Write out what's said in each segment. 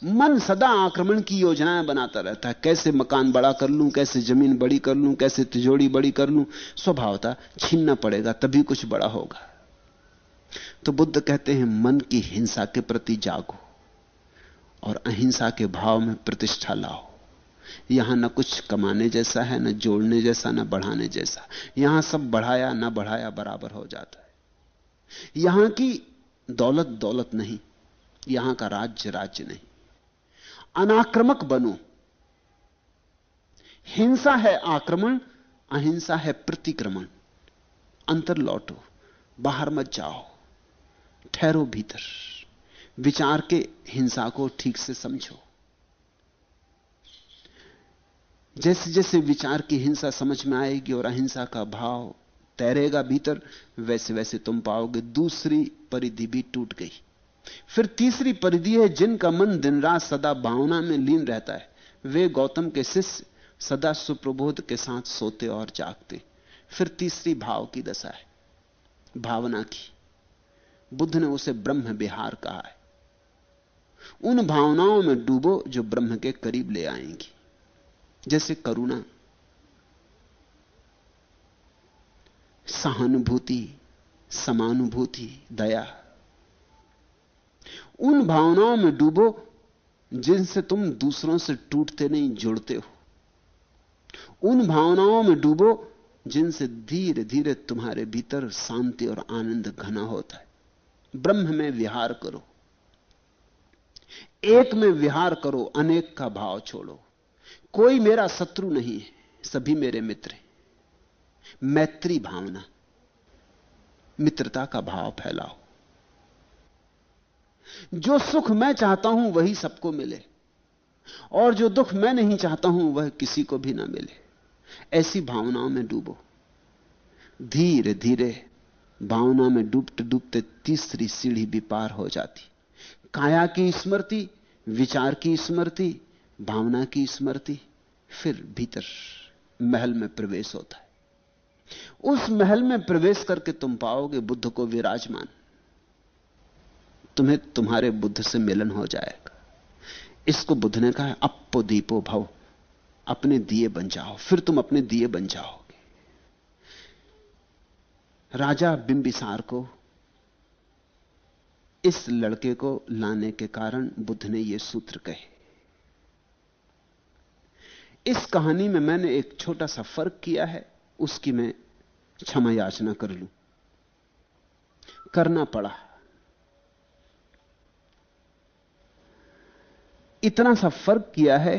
मन सदा आक्रमण की योजनाएं बनाता रहता है, कैसे मकान बड़ा कर लूं, कैसे जमीन बड़ी कर लूं, कैसे तिजोरी बड़ी कर लूं। स्वभावतः छीनना पड़ेगा तभी कुछ बड़ा होगा। तो बुद्ध कहते हैं मन की हिंसा के प्रति जागो और अहिंसा के भाव में प्रतिष्ठा लाओ। यहां न कुछ कमाने जैसा है, न जोड़ने जैसा, न बढ़ाने जैसा। यहां सब बढ़ाया न बढ़ाया बराबर हो जाता है। यहां की दौलत दौलत नहीं, यहां का राज्य राज्य नहीं। अनाक्रामक बनो। हिंसा है आक्रमण, अहिंसा है प्रतिक्रमण। अंतर लौटो, बाहर मत जाओ, ठहरो भीतर। विचार के हिंसा को ठीक से समझो। जैसे जैसे विचार की हिंसा समझ में आएगी और अहिंसा का भाव तैरेगा भीतर, वैसे वैसे तुम पाओगे दूसरी परिधि भी टूट गई। फिर तीसरी परिधि है, जिनका मन दिन रात सदा भावना में लीन रहता है, वे गौतम के शिष्य सदा सुप्रबोध के साथ सोते और जागते। फिर तीसरी भाव की दशा है, भावना की। बुद्ध ने उसे ब्रह्म विहार कहा है। उन भावनाओं में डूबो जो ब्रह्म के करीब ले आएंगी, जैसे करुणा, सहानुभूति, समानुभूति, दया। उन भावनाओं में डूबो जिनसे तुम दूसरों से टूटते नहीं, जुड़ते हो। उन भावनाओं में डूबो जिनसे धीरे धीरे तुम्हारे भीतर शांति और आनंद घना होता है। ब्रह्म में विहार करो, एक में विहार करो, अनेक का भाव छोड़ो। कोई मेरा शत्रु नहीं है, सभी मेरे मित्र हैं। मैत्री भावना, मित्रता का भाव फैलाओ। जो सुख मैं चाहता हूं वही सबको मिले, और जो दुख मैं नहीं चाहता हूं वह किसी को भी ना मिले। ऐसी भावनाओं में डूबो। धीरे धीरे भावना में डूबते डूबते तीसरी सीढ़ी भी पार हो जाती। काया की स्मृति, विचार की स्मृति, भावना की स्मृति, फिर भीतर महल में प्रवेश होता है। उस महल में प्रवेश करके तुम पाओगे बुद्ध को विराजमान। तुम्हें तुम्हारे बुद्ध से मिलन हो जाएगा। इसको बुद्ध ने कहा, अप्पो दीपो भव, अपने दिए बन जाओ। फिर तुम अपने दिए बन जाओगे। राजा बिंबिसार को, इस लड़के को लाने के कारण बुद्ध ने यह सूत्र कहे। इस कहानी में मैंने एक छोटा सा फर्क किया है, उसकी मैं क्षमा याचना कर लूं, करना पड़ा। इतना सा फर्क किया है,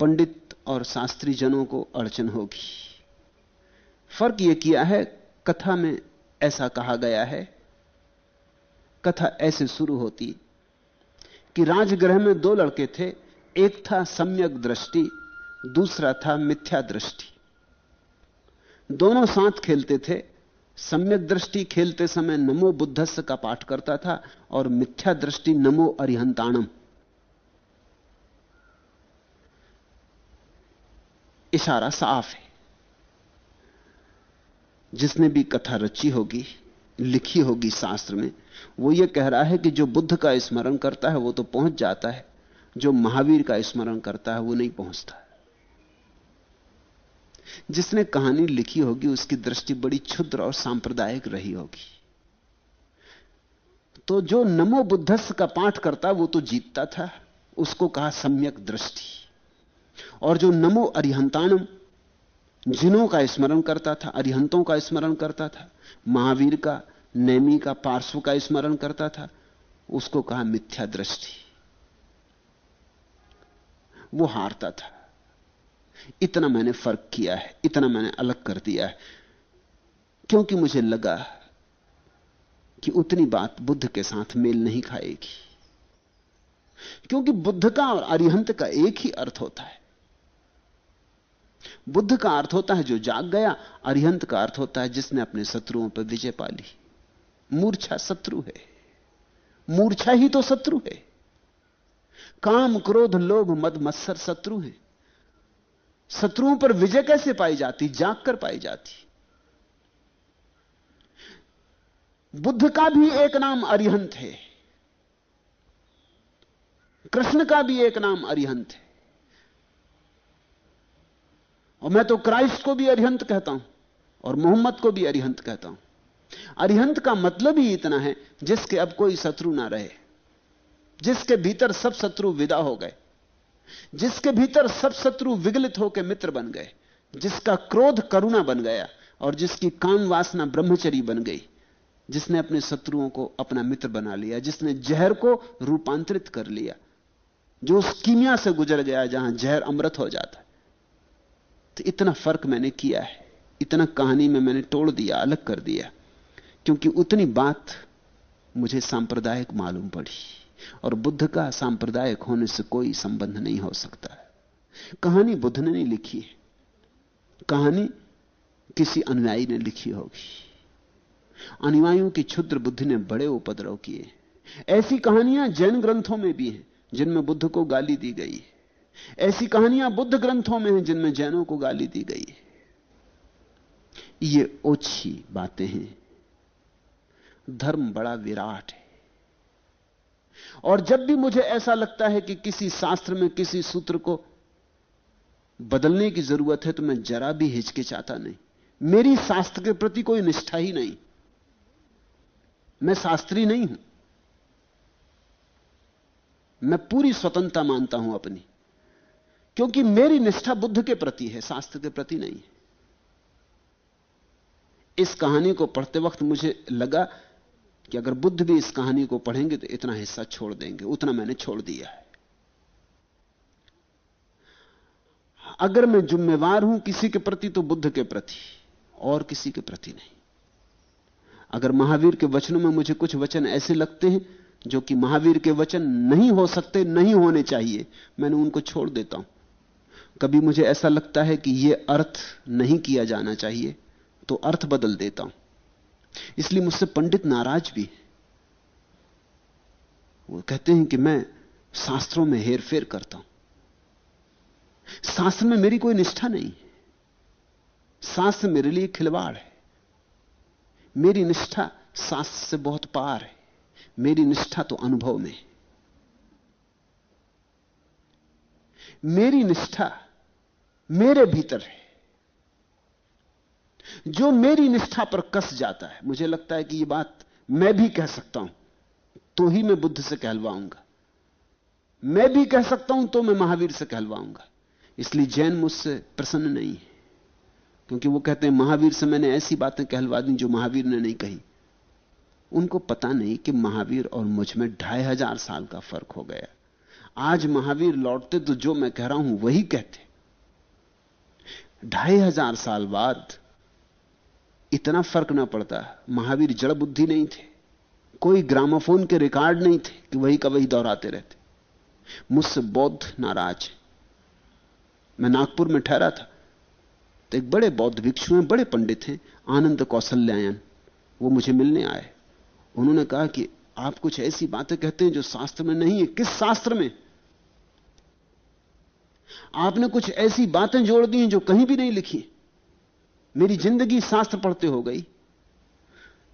पंडित और शास्त्री जनों को अड़चन होगी। फर्क यह किया है, कथा में ऐसा कहा गया है, कथा ऐसे शुरू होती कि राजगृह में दो लड़के थे। एक था सम्यक दृष्टि, दूसरा था मिथ्या दृष्टि। दोनों साथ खेलते थे। सम्यक दृष्टि खेलते समय नमो बुद्धस्य का पाठ करता था और मिथ्या दृष्टि नमो अरिहंताणम। इशारा साफ है। जिसने भी कथा रची होगी, लिखी होगी शास्त्र में, वो ये कह रहा है कि जो बुद्ध का स्मरण करता है वो तो पहुंच जाता है, जो महावीर का स्मरण करता है वो नहीं पहुंचता। जिसने कहानी लिखी होगी उसकी दृष्टि बड़ी क्षुद्र और सांप्रदायिक रही होगी। तो जो नमो बुद्धस्य का पाठ करता वो तो जीतता था, उसको कहा सम्यक दृष्टि। और जो नमो अरिहंताणम, जिनों का स्मरण करता था, अरिहंतों का स्मरण करता था, महावीर का, नेमी का, पार्श्व का स्मरण करता था, उसको कहा मिथ्या दृष्टि। वो हारता था। इतना मैंने फर्क किया है, इतना मैंने अलग कर दिया है, क्योंकि मुझे लगा कि उतनी बात बुद्ध के साथ मेल नहीं खाएगी। क्योंकि बुद्ध का और अरिहंत का एक ही अर्थ होता है। बुद्ध का अर्थ होता है जो जाग गया, अरिहंत का अर्थ होता है जिसने अपने शत्रुओं पर विजय पा ली। मूर्छा शत्रु है, मूर्छा ही तो शत्रु है। काम, क्रोध, लोभ, मद, मत्सर शत्रु हैं। शत्रुओं पर विजय कैसे पाई जाती? जाग कर पाई जाती। बुद्ध का भी एक नाम अरिहंत है। कृष्ण का भी एक नाम अरिहंत है, और मैं तो क्राइस्ट को भी अरिहंत कहता हूं और मोहम्मद को भी अरिहंत कहता हूं। अरिहंत का मतलब ही इतना है जिसके अब कोई शत्रु ना रहे, जिसके भीतर सब शत्रु विदा हो गए, जिसके भीतर सब शत्रु विगलित होकर मित्र बन गए, जिसका क्रोध करुणा बन गया और जिसकी काम वासना ब्रह्मचरी बन गई, जिसने अपने शत्रुओं को अपना मित्र बना लिया, जिसने जहर को रूपांतरित कर लिया, जो उस कीमिया से गुजर गया जहां जहर अमृत हो जाता है। तो इतना फर्क मैंने किया है, इतना कहानी में मैंने तोड़ दिया, अलग कर दिया, क्योंकि उतनी बात मुझे सांप्रदायिक मालूम पड़ी, और बुद्ध का सांप्रदायिक होने से कोई संबंध नहीं हो सकता है। कहानी बुद्ध ने नहीं लिखी है, कहानी किसी अनुयायी ने लिखी होगी। अनुयायियों की क्षुद्र बुद्धि ने बड़े उपद्रव किए। ऐसी कहानियां जैन ग्रंथों में भी हैं जिनमें बुद्ध को गाली दी गई है, ऐसी कहानियां बुद्ध ग्रंथों में हैं जिनमें जैनों को गाली दी गई है। ये ओछी बातें हैं। धर्म बड़ा विराट है, और जब भी मुझे ऐसा लगता है कि किसी शास्त्र में किसी सूत्र को बदलने की जरूरत है, तो मैं जरा भी हिचकिचाता नहीं। मेरी शास्त्र के प्रति कोई निष्ठा ही नहीं, मैं शास्त्री नहीं हूं, मैं पूरी स्वतंत्रता मानता हूं अपनी, क्योंकि मेरी निष्ठा बुद्ध के प्रति है, शास्त्र के प्रति नहीं है। इस कहानी को पढ़ते वक्त मुझे लगा कि अगर बुद्ध भी इस कहानी को पढ़ेंगे तो इतना हिस्सा छोड़ देंगे, उतना मैंने छोड़ दिया है। अगर मैं जिम्मेवार हूं किसी के प्रति तो बुद्ध के प्रति, और किसी के प्रति नहीं। अगर महावीर के वचनों में मुझे कुछ वचन ऐसे लगते हैं जो कि महावीर के वचन नहीं हो सकते, नहीं होने चाहिए, मैंने उनको छोड़ देता हूं। कभी मुझे ऐसा लगता है कि यह अर्थ नहीं किया जाना चाहिए, तो अर्थ बदल देता हूं। इसलिए मुझसे पंडित नाराज भी हैं। वो कहते हैं कि मैं शास्त्रों में हेरफेर करता हूं। शास्त्र में मेरी कोई निष्ठा नहीं है, शास्त्र मेरे लिए खिलवाड़ है। मेरी निष्ठा शास्त्र से बहुत पार है, मेरी निष्ठा तो अनुभव में है। मेरी निष्ठा मेरे भीतर है। जो मेरी निष्ठा पर कस जाता है, मुझे लगता है कि यह बात मैं भी कह सकता हूं, तो ही मैं बुद्ध से कहलवाऊंगा। मैं भी कह सकता हूं तो मैं महावीर से कहलवाऊंगा। इसलिए जैन मुझसे प्रसन्न नहीं है, क्योंकि वो कहते हैं महावीर से मैंने ऐसी बातें कहलवा दी जो महावीर ने नहीं कही। उनको पता नहीं कि महावीर और मुझ में 2500 साल का फर्क हो गया। आज महावीर लौटते तो जो मैं कह रहा हूं वही कहते। 2500 साल बाद इतना फर्क ना पड़ता। महावीर जड़ बुद्धि नहीं थे, कोई ग्रामोफोन के रिकॉर्ड नहीं थे कि वही का वही दोहराते रहते। मुझसे बौद्ध नाराज है। मैं नागपुर में ठहरा था तो एक बड़े बौद्ध भिक्षु हैं, बड़े पंडित हैं, आनंद कौशल्यायन, वो मुझे मिलने आए। उन्होंने कहा कि आप कुछ ऐसी बातें कहते हैं जो शास्त्र में नहीं है। किस शास्त्र में? आपने कुछ ऐसी बातें जोड़ दी हैं जो कहीं भी नहीं लिखी। मेरी जिंदगी शास्त्र पढ़ते हो गई।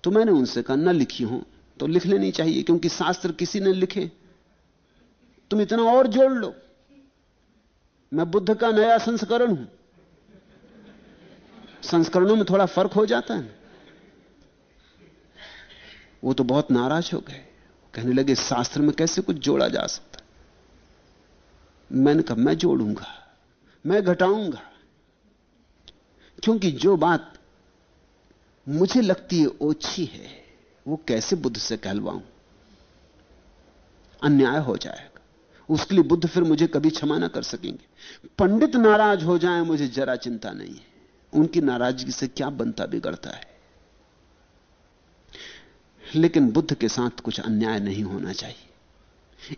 तो मैंने उनसे कहा, ना लिखी हो तो लिख लेनी चाहिए, क्योंकि शास्त्र किसी ने लिखे, तुम इतना और जोड़ लो। मैं बुद्ध का नया संस्करण हूं, संस्करणों में थोड़ा फर्क हो जाता है। वो तो बहुत नाराज हो गए, कहने लगे शास्त्र में कैसे कुछ जोड़ा जा सकता। मैंने कहा मैं जोड़ूंगा, मैं घटाऊंगा, क्योंकि जो बात मुझे लगती है ओछी है वो कैसे बुद्ध से कहलवाऊं, अन्याय हो जाएगा। उसके लिए बुद्ध फिर मुझे कभी क्षमा ना कर सकेंगे। पंडित नाराज हो जाएं मुझे जरा चिंता नहीं है, उनकी नाराजगी से क्या बनता बिगड़ता है। लेकिन बुद्ध के साथ कुछ अन्याय नहीं होना चाहिए,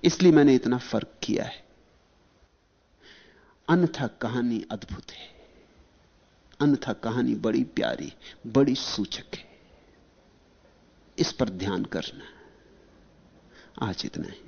इसलिए मैंने इतना फर्क किया है। अन्यथा कहानी अद्भुत है, अन्यथा कहानी बड़ी प्यारी, बड़ी सूचक है। इस पर ध्यान करना। आज इतना ही।